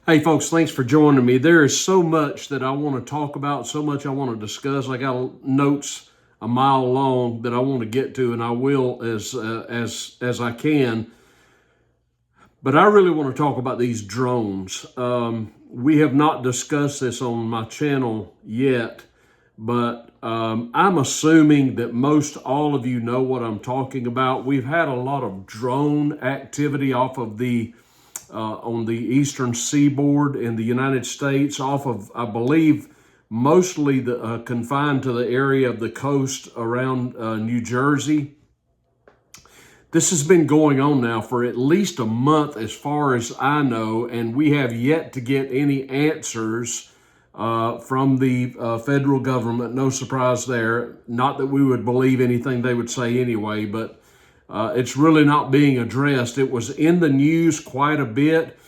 Hey folks, thanks for joining me. There is so much that I want to talk about, so much I want to discuss. I got notes a mile long that I want to get to, and I will as I can. But I really want to talk about these drones. We have not discussed this on my channel yet, but I'm assuming that most all of you know what I'm talking about. We've had a lot of drone activity off of on the eastern seaboard in the United States, off of, I believe, mostly confined to the area of the coast around New Jersey. This has been going on now for at least a month, as far as I know, and we have yet to get any answers from the federal government. No surprise there. Not that we would believe anything they would say anyway, but it's really not being addressed. It was in the news quite a bit,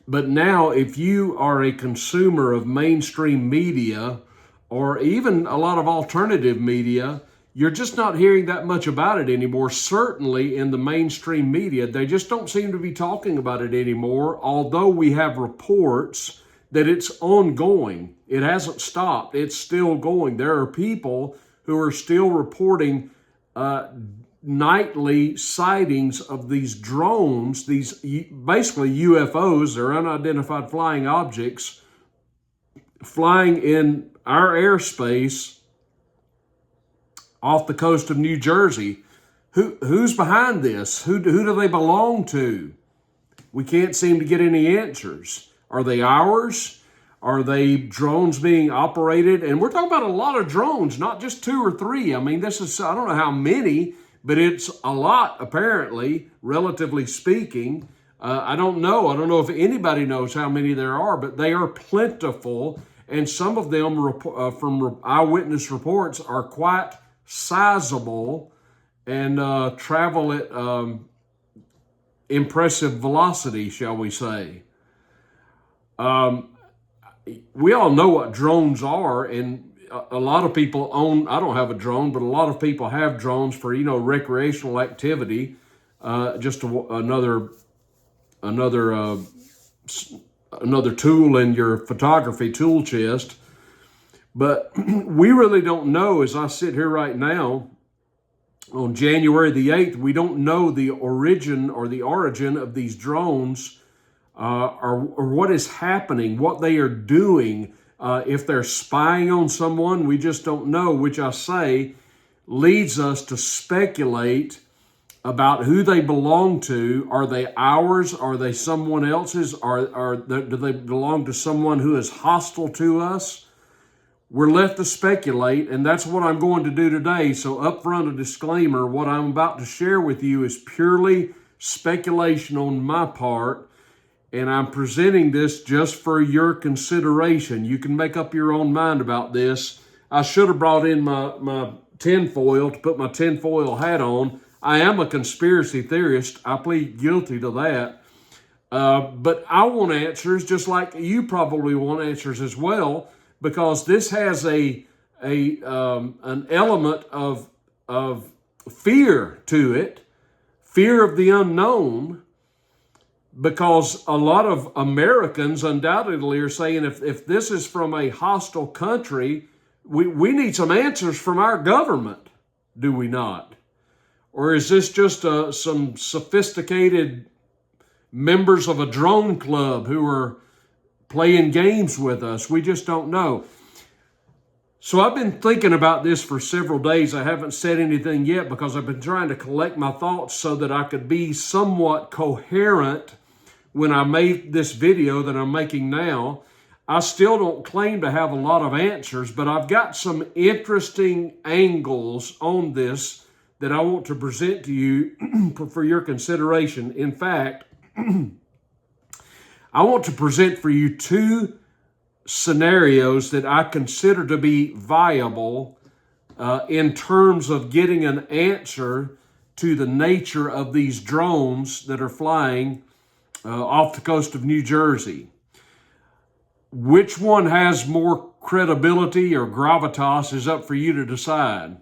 but now if you are a consumer of mainstream media or even a lot of alternative media, you're just not hearing that much about it anymore. Certainly in the mainstream media, they just don't seem to be talking about it anymore, although we have reports that it's ongoing. It hasn't stopped. It's still going. There are people who are still reporting nightly sightings of these drones, these basically UFOs, they're unidentified flying objects, flying in our airspace off the coast of New Jersey. Who's behind this? Who do they belong to? We can't seem to get any answers. Are they ours? Are they drones being operated? And we're talking about a lot of drones, not just 2 or 3. I mean, this is, I don't know how many, but it's a lot, apparently, relatively speaking. I don't know. I don't know if anybody knows how many there are, but they are plentiful. And some of them, from eyewitness reports, are quite sizable and travel at impressive velocity, shall we say. We all know what drones are, and a lot of people own, I don't have a drone, but a lot of people have drones for, recreational activity, just another tool in your photography tool chest. But we really don't know, as I sit here right now, on January the 8th, we don't know the origin of these drones, or what is happening, what they are doing. If they're spying on someone, we just don't know, which I say leads us to speculate about who they belong to. Are they ours? Are they someone else's? Do they belong to someone who is hostile to us? We're left to speculate, and that's what I'm going to do today. So up front, a disclaimer, what I'm about to share with you is purely speculation on my part, and I'm presenting this just for your consideration. You can make up your own mind about this. I should have brought in my tinfoil to put my tinfoil hat on. I am a conspiracy theorist. I plead guilty to that. But I want answers, just like you probably want answers as well, because this has an element of fear to it, fear of the unknown, because a lot of Americans undoubtedly are saying if this is from a hostile country, we need some answers from our government, do we not? Or is this just some sophisticated members of a drone club who are playing games with us? We just don't know. So I've been thinking about this for several days. I haven't said anything yet because I've been trying to collect my thoughts so that I could be somewhat coherent when I made this video that I'm making now. I still don't claim to have a lot of answers, but I've got some interesting angles on this that I want to present to you for your consideration. In fact, I want to present for you 2 scenarios that I consider to be viable in terms of getting an answer to the nature of these drones that are flying off the coast of New Jersey. Which one has more credibility or gravitas is up for you to decide.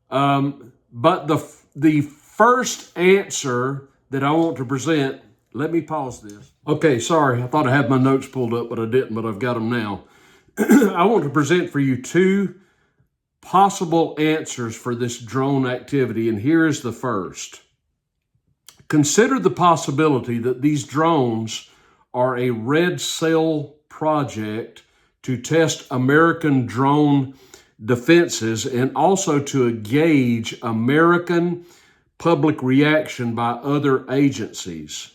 But the first answer that I want to present Let me pause this. Okay, sorry. I thought I had my notes pulled up, but I didn't, but I've got them now. I want to present for you two possible answers for this drone activity, and here is the first. Consider the possibility that these drones are a red cell project to test American drone defenses and also to gauge American public reaction by other agencies.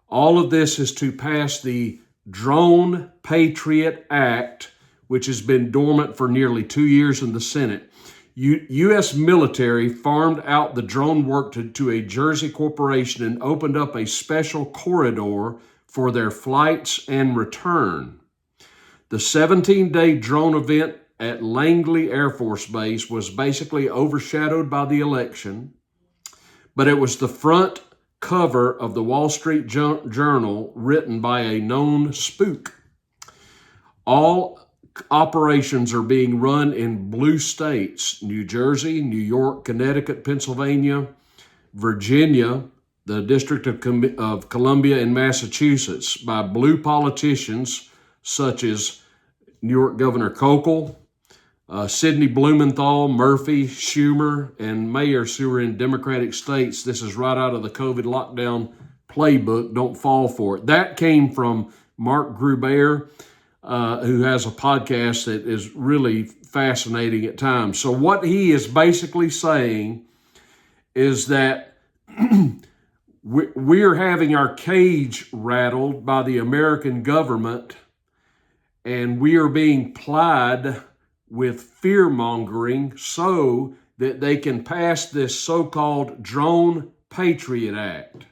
All of this is to pass the Drone Patriot Act, which has been dormant for nearly 2 years in the Senate. U.S. military farmed out the drone work to a Jersey corporation and opened up a special corridor for their flights and return. The 17-day drone event at Langley Air Force Base was basically overshadowed by the election, but it was the front cover of the Wall Street Journal written by a known spook. All operations are being run in blue states: New Jersey, New York, Connecticut, Pennsylvania, Virginia, the District of Columbia, and Massachusetts by blue politicians such as New York Governor Hochul, Sidney Blumenthal, Murphy, Schumer, and mayors who are in Democratic states. This is right out of the COVID lockdown playbook. Don't fall for it. That came from Mark Gruber, who has a podcast that is really fascinating at times. So what he is basically saying is that we're having our cage rattled by the American government, and we are being plied with fear-mongering so that they can pass this so-called Drone Patriot Act.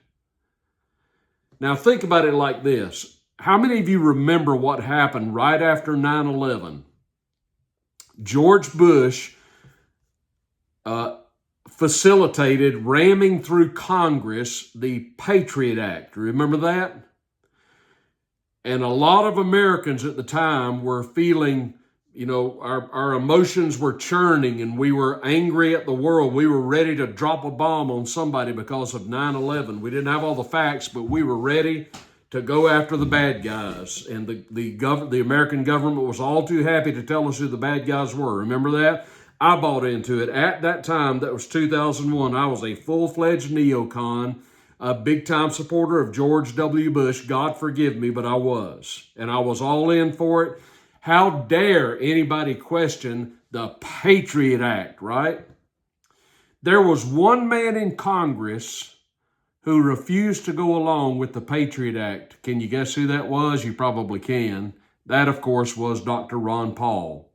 Now think about it like this. How many of you remember what happened right after 9/11? George Bush facilitated ramming through Congress the Patriot Act. Remember that? And a lot of Americans at the time were feeling, our emotions were churning and we were angry at the world. We were ready to drop a bomb on somebody because of 9/11. We didn't have all the facts, but we were ready to go after the bad guys. And the American government was all too happy to tell us who the bad guys were. Remember that? I bought into it. At that time, that was 2001, I was a full-fledged neocon, a big-time supporter of George W. Bush. God forgive me, but I was. And I was all in for it. How dare anybody question the Patriot Act, right? There was one man in Congress who refused to go along with the Patriot Act. Can you guess who that was? You probably can. That, of course, was Dr. Ron Paul.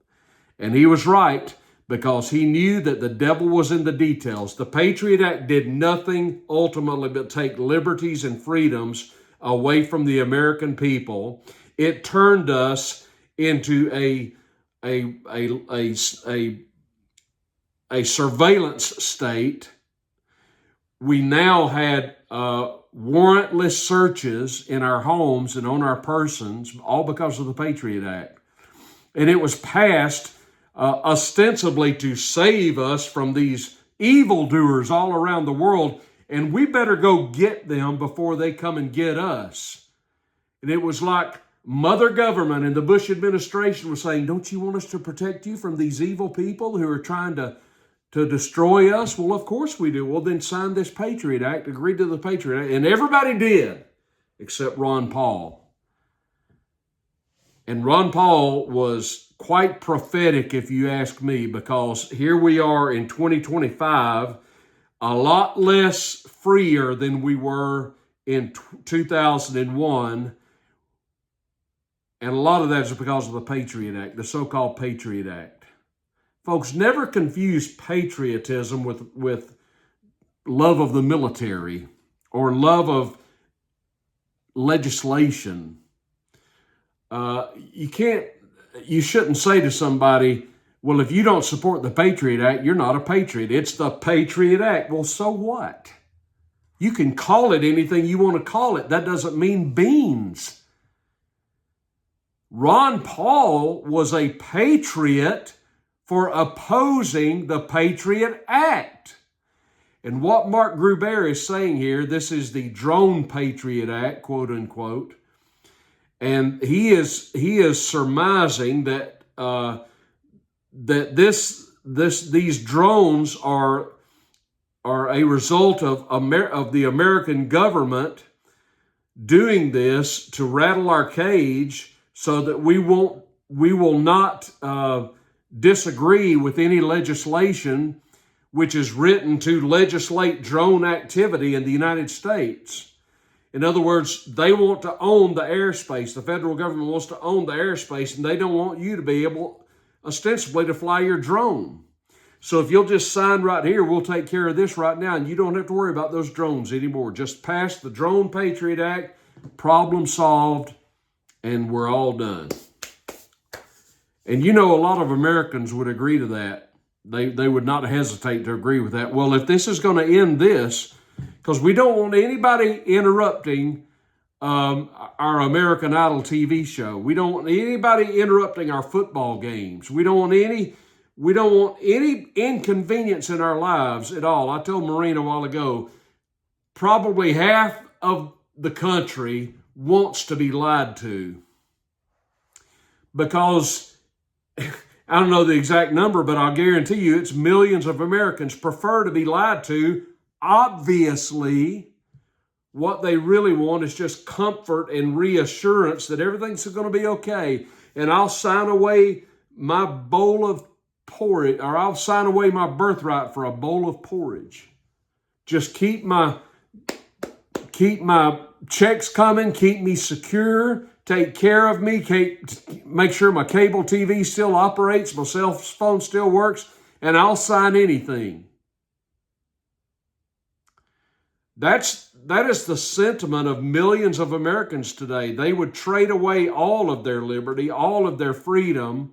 And he was right, because he knew that the devil was in the details. The Patriot Act did nothing ultimately but take liberties and freedoms away from the American people. It turned us into a surveillance state. We now had warrantless searches in our homes and on our persons, all because of the Patriot Act. And it was passed ostensibly to save us from these evildoers all around the world, and we better go get them before they come and get us. And it was like Mother Government and the Bush administration was saying, don't you want us to protect you from these evil people who are trying to destroy us? Well, of course we do. Well, then sign this Patriot Act, agree to the Patriot Act. And everybody did, except Ron Paul. And Ron Paul was quite prophetic, if you ask me, because here we are in 2025, a lot less freer than we were in 2001. And a lot of that is because of the Patriot Act, the so-called Patriot Act. Folks, never confuse patriotism with love of the military or love of legislation. You shouldn't say to somebody, well, if you don't support the Patriot Act, you're not a patriot. It's the Patriot Act. Well, so what? You can call it anything you want to call it. That doesn't mean beans. Ron Paul was a patriot for opposing the Patriot Act. And what Mark Gruber is saying here, this is the Drone Patriot Act, quote unquote, and he is surmising that these drones are a result of the American government doing this to rattle our cage so that we will not disagree with any legislation which is written to legislate drone activity in the United States. In other words, they want to own the airspace. The federal government wants to own the airspace, and they don't want you to be able, ostensibly, to fly your drone. So if you'll just sign right here, we'll take care of this right now, and you don't have to worry about those drones anymore. Just pass the Drone Patriot Act, problem solved, and we're all done. And you know, a lot of Americans would agree to that. They would not hesitate to agree with that. Well, if this is going to end this, because we don't want anybody interrupting our American Idol TV show. We don't want anybody interrupting our football games. We don't want any inconvenience in our lives at all. I told Maureen a while ago, probably half of the country wants to be lied to. Because, I don't know the exact number, but I'll guarantee you it's millions of Americans prefer to be lied to. Obviously, what they really want is just comfort and reassurance that everything's going to be okay. And I'll sign away my bowl of porridge, or I'll sign away my birthright for a bowl of porridge. Just keep my checks coming, keep me secure, take care of me, make sure my cable TV still operates, my cell phone still works, and I'll sign anything. That is the sentiment of millions of Americans today. They would trade away all of their liberty, all of their freedom,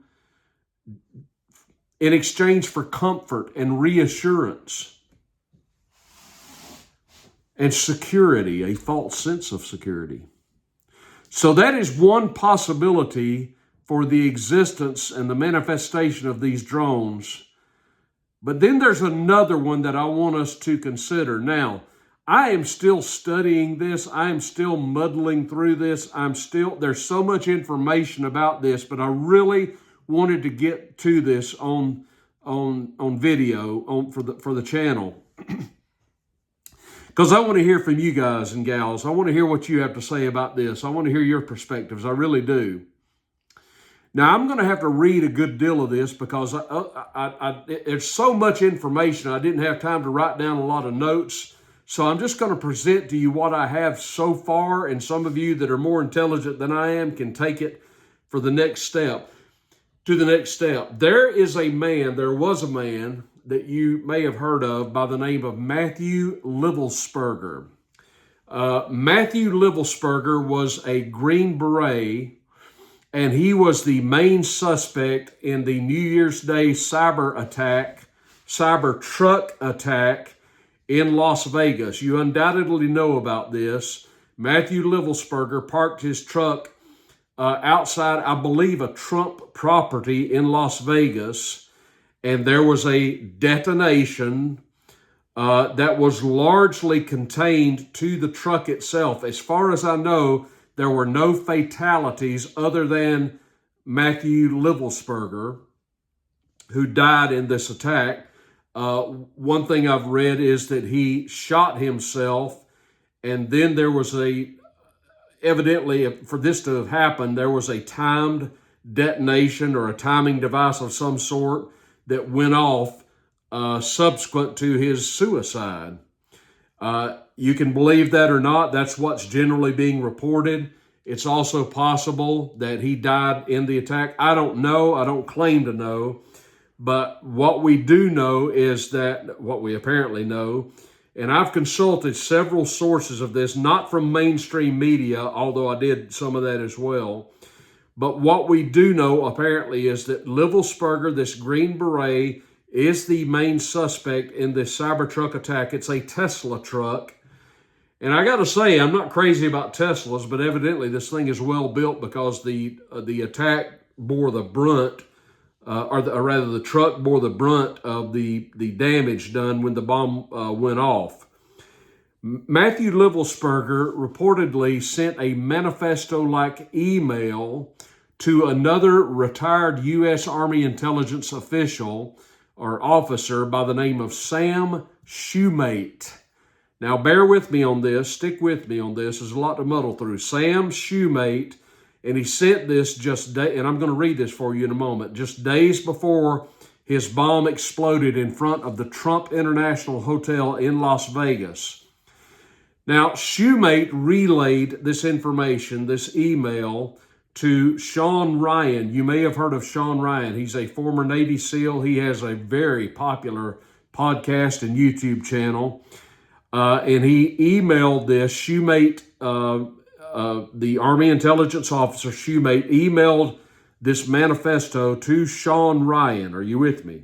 in exchange for comfort and reassurance and security, a false sense of security. So that is one possibility for the existence and the manifestation of these drones. But then there's another one that I want us to consider. Now, I am still studying this. I am still muddling through this. There's so much information about this, but I really wanted to get to this on video for the channel. Because I want to hear from you guys and gals. I want to hear what you have to say about this. I want to hear your perspectives. I really do. Now, I'm going to have to read a good deal of this because there's so much information. I didn't have time to write down a lot of notes. So I'm just going to present to you what I have so far, and some of you that are more intelligent than I am can take it for the next step. To the next step. There was a man that you may have heard of by the name of Matthew Livelsperger. Matthew Livelsperger was a Green Beret, and he was the main suspect in the New Year's Day cyber truck attack in Las Vegas. You undoubtedly know about this. Matthew Livelsperger parked his truck outside, I believe, a Trump property in Las Vegas, and there was a detonation that was largely contained to the truck itself. As far as I know, there were no fatalities other than Matthew Livelsperger, who died in this attack. One thing I've read is that he shot himself, and then there was evidently, for this to have happened, there was a timed detonation or a timing device of some sort that went off subsequent to his suicide. You can believe that or not. That's what's generally being reported. It's also possible that he died in the attack. I don't know. I don't claim to know. But what we do know is that, what we apparently know, and I've consulted several sources of this, not from mainstream media, although I did some of that as well. But what we do know apparently is that Livelsperger, this Green Beret, is the main suspect in this Cybertruck attack. It's a Tesla truck. And I got to say, I'm not crazy about Teslas, but evidently this thing is well built because the attack bore the brunt or rather the truck bore the brunt of the damage done when the bomb went off. Matthew Livelsperger reportedly sent a manifesto-like email to another retired U.S. Army intelligence official or officer by the name of Sam Shoemate. Now, bear with me on this. Stick with me on this. There's a lot to muddle through. Sam Shoemate, and he sent this and I'm going to read this for you in a moment, just days before his bomb exploded in front of the Trump International Hotel in Las Vegas. Now, Shoemate relayed this information, this email, to Sean Ryan. You may have heard of Sean Ryan. He's a former Navy SEAL. He has a very popular podcast and YouTube channel. And he emailed this. Shoemate, the Army intelligence officer, Shoemate, emailed this manifesto to Sean Ryan. Are you with me?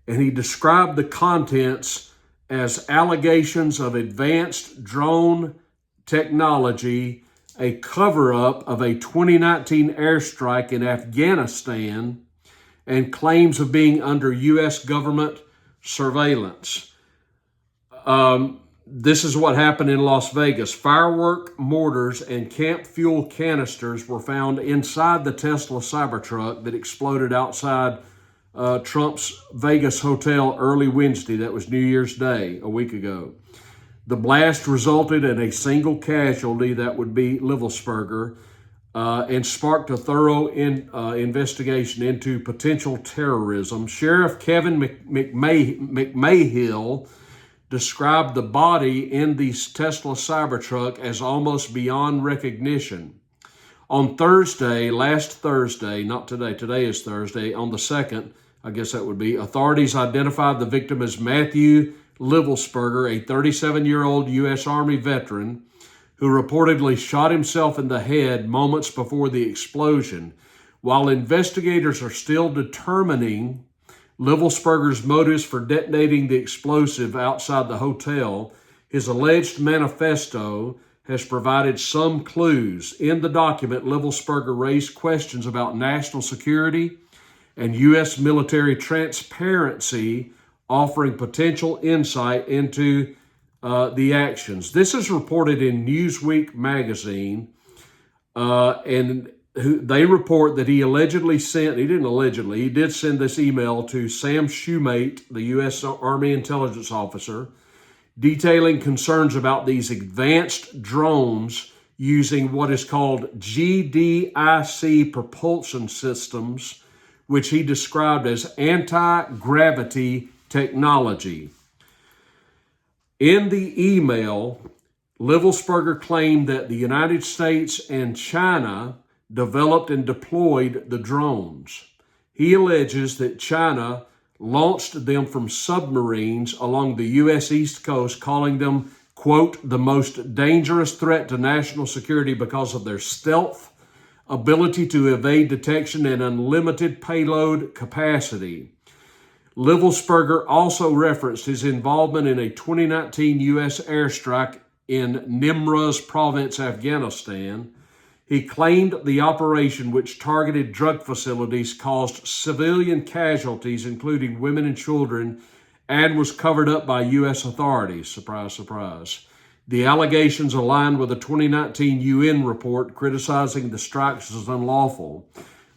And he described the contents as allegations of advanced drone technology, a cover-up of a 2019 airstrike in Afghanistan, and claims of being under U.S. government surveillance. This is what happened in Las Vegas. Firework mortars and camp fuel canisters were found inside the Tesla Cybertruck that exploded outside Trump's Vegas hotel early Wednesday. That was New Year's Day, a week ago. The blast resulted in a single casualty, that would be Livelsperger, and sparked a thorough investigation into potential terrorism. Sheriff Kevin McMahill described the body in the Tesla Cybertruck as almost beyond recognition. On Thursday, last Thursday, not today, today is Thursday, on the 2nd, I guess that would be, authorities identified the victim as Matthew Livelsperger, a 37-year-old U.S. Army veteran who reportedly shot himself in the head moments before the explosion. While investigators are still determining Livelsperger's motives for detonating the explosive outside the hotel, his alleged manifesto has provided some clues. In the document, Livelsperger raised questions about national security and U.S. military transparency, offering potential insight into the actions. This is reported in Newsweek magazine, and they report that he did send this email to Sam Shoemate, the U.S. Army intelligence officer, detailing concerns about these advanced drones using what is called GDIC propulsion systems, which he described as anti-gravity technology. In the email, Livelsperger claimed that the United States and China developed and deployed the drones. He alleges that China launched them from submarines along the U.S. East Coast, calling them, quote, the most dangerous threat to national security because of their stealth, ability to evade detection, and unlimited payload capacity. Livelsperger also referenced his involvement in a 2019 U.S. airstrike in Nimruz province, Afghanistan. He claimed the operation, which targeted drug facilities, caused civilian casualties, including women and children, and was covered up by U.S. authorities. Surprise, surprise. The allegations aligned with a 2019 UN report criticizing the strikes as unlawful.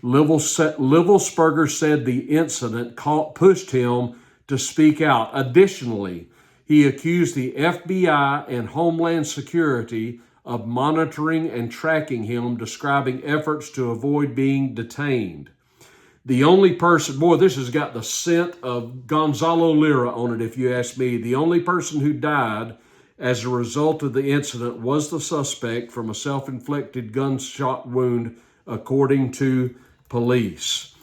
Livelsperger said the incident pushed him to speak out. Additionally, he accused the FBI and Homeland Security of monitoring and tracking him, describing efforts to avoid being detained. The only person, boy, this has got the scent of Gonzalo Lira on it, if you ask me. The only person who died as a result of the incident was the suspect from a self-inflicted gunshot wound, according to police.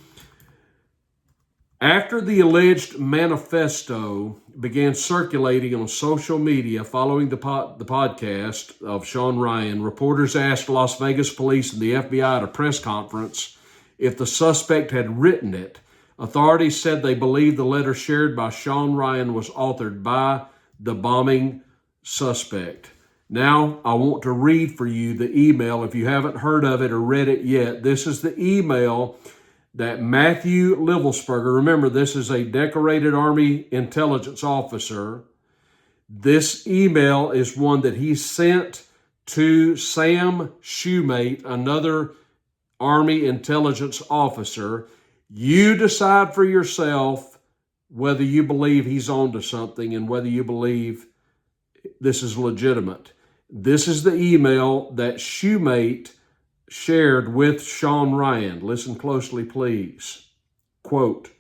After the alleged manifesto began circulating on social media following the podcast of Sean Ryan, reporters asked Las Vegas police and the FBI at a press conference if the suspect had written it. Authorities said they believe the letter shared by Sean Ryan was authored by the bombing suspect. Now, I want to read for you the email. If you haven't heard of it or read it yet, this is the email that Matthew Livelsperger, remember this is a decorated Army intelligence officer, this email is one that he sent to Sam Shoemate, another Army intelligence officer. You decide for yourself whether you believe he's onto something and whether you believe this is legitimate. This is the email that Shoemate shared with Sean Ryan. Listen closely, please. Quote,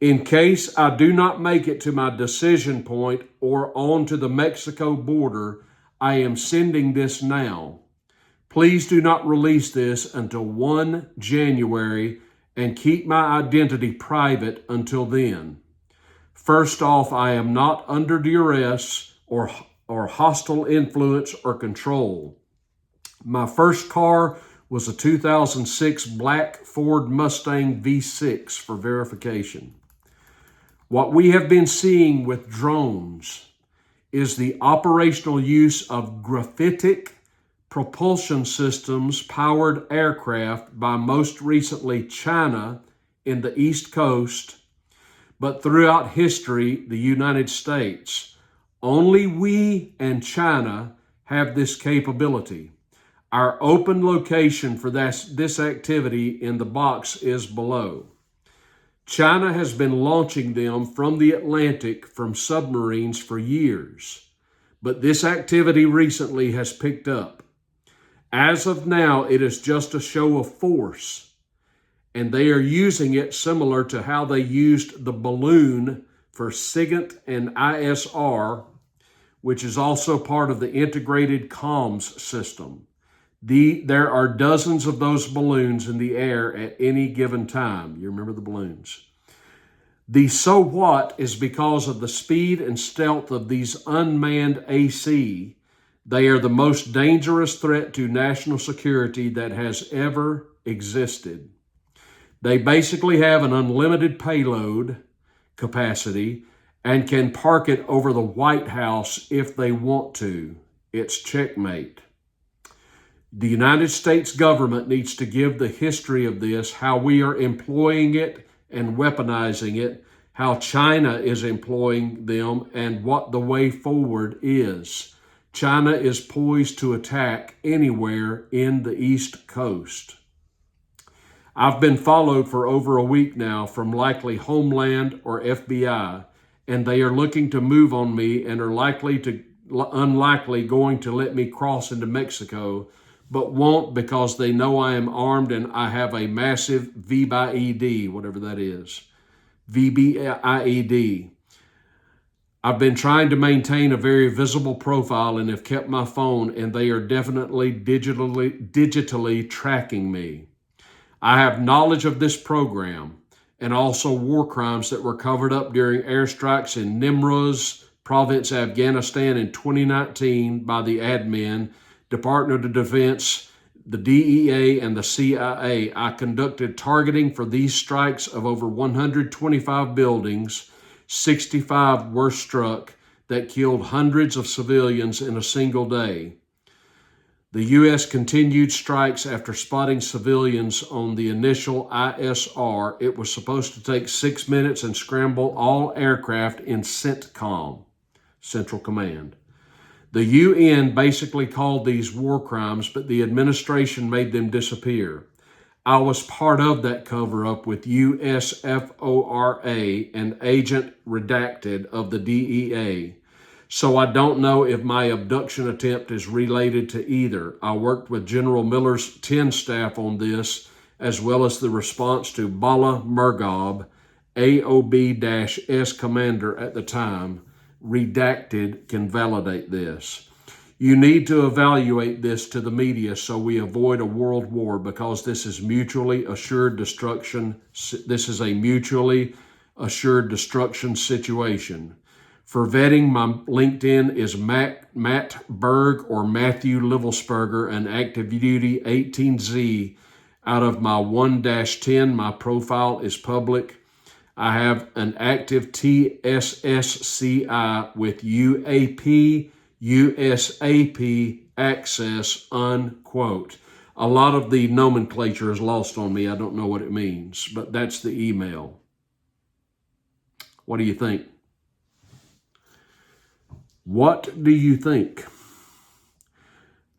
"In case I do not make it to my decision point or on to the Mexico border, I am sending this now. Please do not release this until 1 January and keep my identity private until then. First off, I am not under duress or hostile influence or control. My first car was a 2006 black Ford Mustang V6 for verification. What we have been seeing with drones is the operational use of graphitic propulsion systems powered aircraft by most recently China in the East Coast, but throughout history, the United States. Only we and China have this capability. Our open location for this activity in the box is below. China has been launching them from the Atlantic from submarines for years, but this activity recently has picked up. As of now, it is just a show of force, and they are using it similar to how they used the balloon for SIGINT and ISR, which is also part of the integrated comms system. There are dozens of those balloons in the air at any given time. You remember the balloons. The so what is because of the speed and stealth of these unmanned AC. They are the most dangerous threat to national security that has ever existed. They basically have an unlimited payload capacity and can park it over the White House if they want to. It's checkmate. The United States government needs to give the history of this, how we are employing it and weaponizing it, how China is employing them, and what the way forward is. China is poised to attack anywhere in the East Coast. I've been followed for over a week now from likely Homeland or FBI, and they are looking to move on me and are unlikely going to let me cross into Mexico, but won't because they know I am armed and I have a massive VBIED, whatever that is. VBIED. I've been trying to maintain a very visible profile and have kept my phone, and they are definitely digitally tracking me. I have knowledge of this program and also war crimes that were covered up during airstrikes in Nimruz province, Afghanistan in 2019 by the admin, Department of Defense, the DEA, and the CIA. I conducted targeting for these strikes of over 125 buildings. 65 were struck that killed hundreds of civilians in a single day. The U.S. continued strikes after spotting civilians on the initial ISR. It was supposed to take 6 minutes and scramble all aircraft in CENTCOM, Central Command. The UN basically called these war crimes, but the administration made them disappear. I was part of that cover-up with USFORA, an agent redacted of the DEA. So I don't know if my abduction attempt is related to either. I worked with General Miller's 10 staff on this, as well as the response to Bala Murghab, AOB-S commander at the time. Redacted can validate this. You need to evaluate this to the media so we avoid a world war, because this is mutually assured destruction. This is a mutually assured destruction situation. For vetting, my LinkedIn is Matt Berg or Matthew Livelsperger, an active duty 18Z out of my 1-10. My profile is public. I have an active TSSCI with UAP, USAP access, unquote. A lot of the nomenclature is lost on me. I don't know what it means, but that's the email. What do you think? What do you think?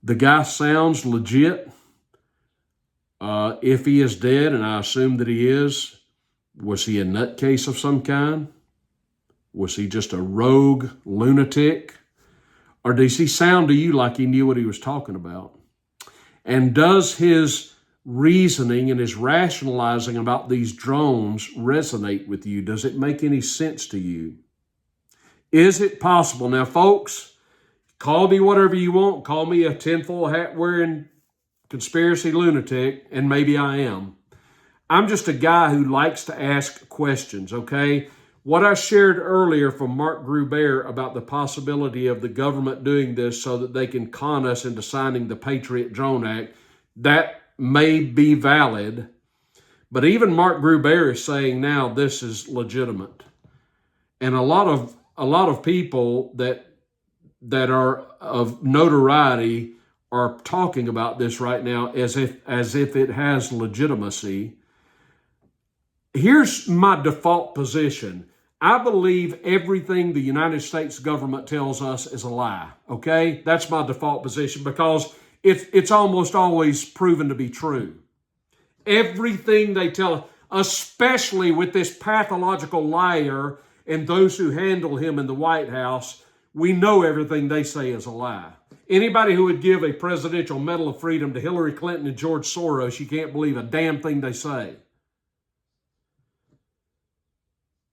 The guy sounds legit. If he is dead, and I assume that he is, was he a nutcase of some kind? Was he just a rogue lunatic? Or does he sound to you like he knew what he was talking about? And does his reasoning and his rationalizing about these drones resonate with you? Does it make any sense to you? Is it possible? Now, folks, call me whatever you want. Call me a tinfoil hat wearing conspiracy lunatic, and maybe I am. I'm just a guy who likes to ask questions, okay? What I shared earlier from Mark Gruber about the possibility of the government doing this so that they can con us into signing the Patriot Drone Act, that may be valid. But even Mark Gruber is saying now this is legitimate. And a lot of people that are of notoriety are talking about this right now as if it has legitimacy. Here's my default position. I believe everything the United States government tells us is a lie, okay? That's my default position because it's almost always proven to be true. Everything they tell us, especially with this pathological liar and those who handle him in the White House, we know everything they say is a lie. Anybody who would give a Presidential Medal of Freedom to Hillary Clinton and George Soros, you can't believe a damn thing they say.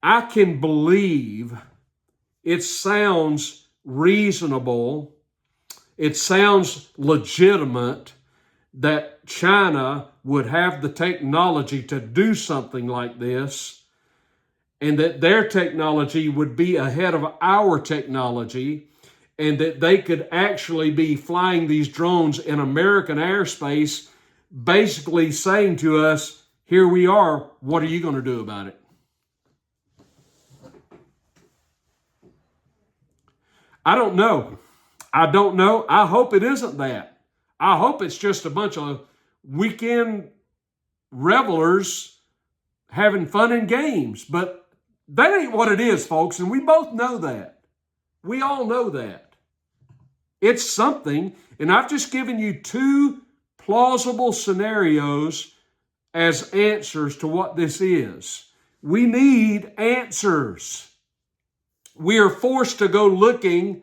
I can believe it sounds reasonable, it sounds legitimate that China would have the technology to do something like this, and that their technology would be ahead of our technology, and that they could actually be flying these drones in American airspace, basically saying to us, here we are, what are you going to do about it? I don't know. I don't know. I hope it isn't that. I hope it's just a bunch of weekend revelers having fun and games. But that ain't what it is, folks, and we both know that. We all know that. It's something, and I've just given you two plausible scenarios as answers to what this is. We need answers. We are forced to go looking,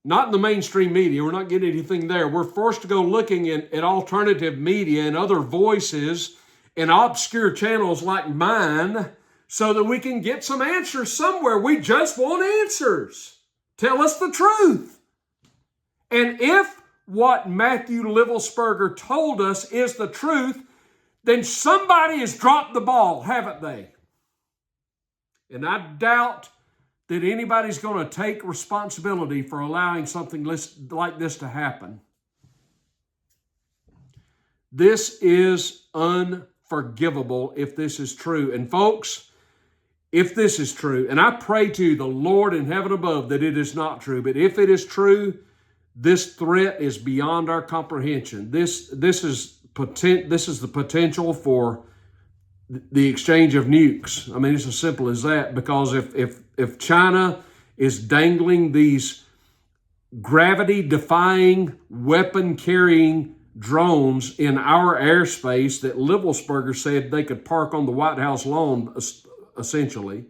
not in the mainstream media, we're not getting anything there. We're forced to go looking at alternative media and other voices and obscure channels like mine so that we can get some answers somewhere. We just want answers. Tell us the truth. And if what Matthew Livelsperger told us is the truth, then somebody has dropped the ball, haven't they? And I doubt that anybody's going to take responsibility for allowing something like this to happen. This is unforgivable if this is true. And folks, if this is true, and I pray to the Lord in heaven above that it is not true, but if it is true, this threat is beyond our comprehension. This is the potential for the exchange of nukes. I mean, it's as simple as that, because if China is dangling these gravity-defying, weapon-carrying drones in our airspace that Livelsperger said they could park on the White House lawn, essentially,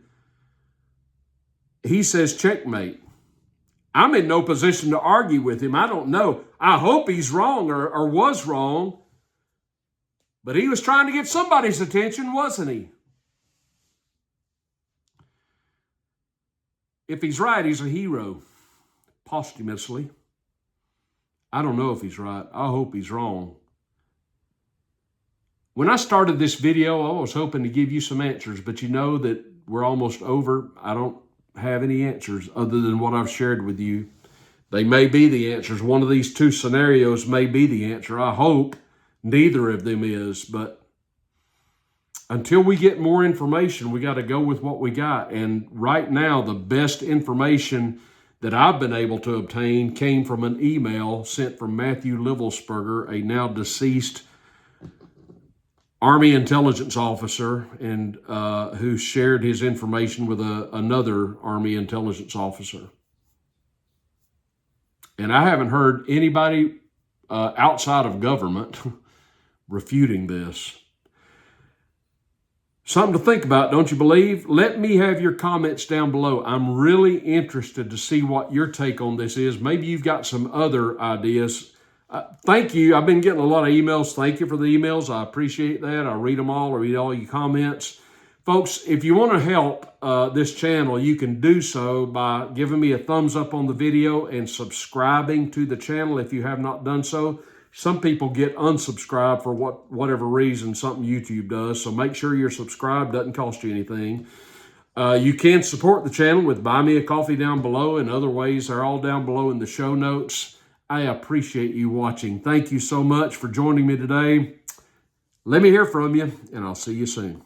he says checkmate. I'm in no position to argue with him. I don't know. I hope he's wrong or was wrong. But he was trying to get somebody's attention, wasn't he? If he's right, he's a hero, posthumously. I don't know if he's right. I hope he's wrong. When I started this video, I was hoping to give you some answers, but you know that we're almost over. I don't have any answers other than what I've shared with you. They may be the answers. One of these two scenarios may be the answer. I hope neither of them is, but until we get more information, we got to go with what we got. And right now, the best information that I've been able to obtain came from an email sent from Matthew Livelsberger, a now deceased Army intelligence officer, and who shared his information with another Army intelligence officer. And I haven't heard anybody outside of government refuting this. Something to think about, don't you believe? Let me have your comments down below. I'm really interested to see what your take on this is. Maybe you've got some other ideas. Thank you. I've been getting a lot of emails. Thank you for the emails. I appreciate that. I read them all. I read all your comments. Folks, if you want to help this channel, you can do so by giving me a thumbs up on the video and subscribing to the channel if you have not done so. Some people get unsubscribed for whatever reason, something YouTube does. So make sure you're subscribed. Doesn't cost you anything. You can support the channel with Buy Me a Coffee down below and other ways. They're all down below in the show notes. I appreciate you watching. Thank you so much for joining me today. Let me hear from you, and I'll see you soon.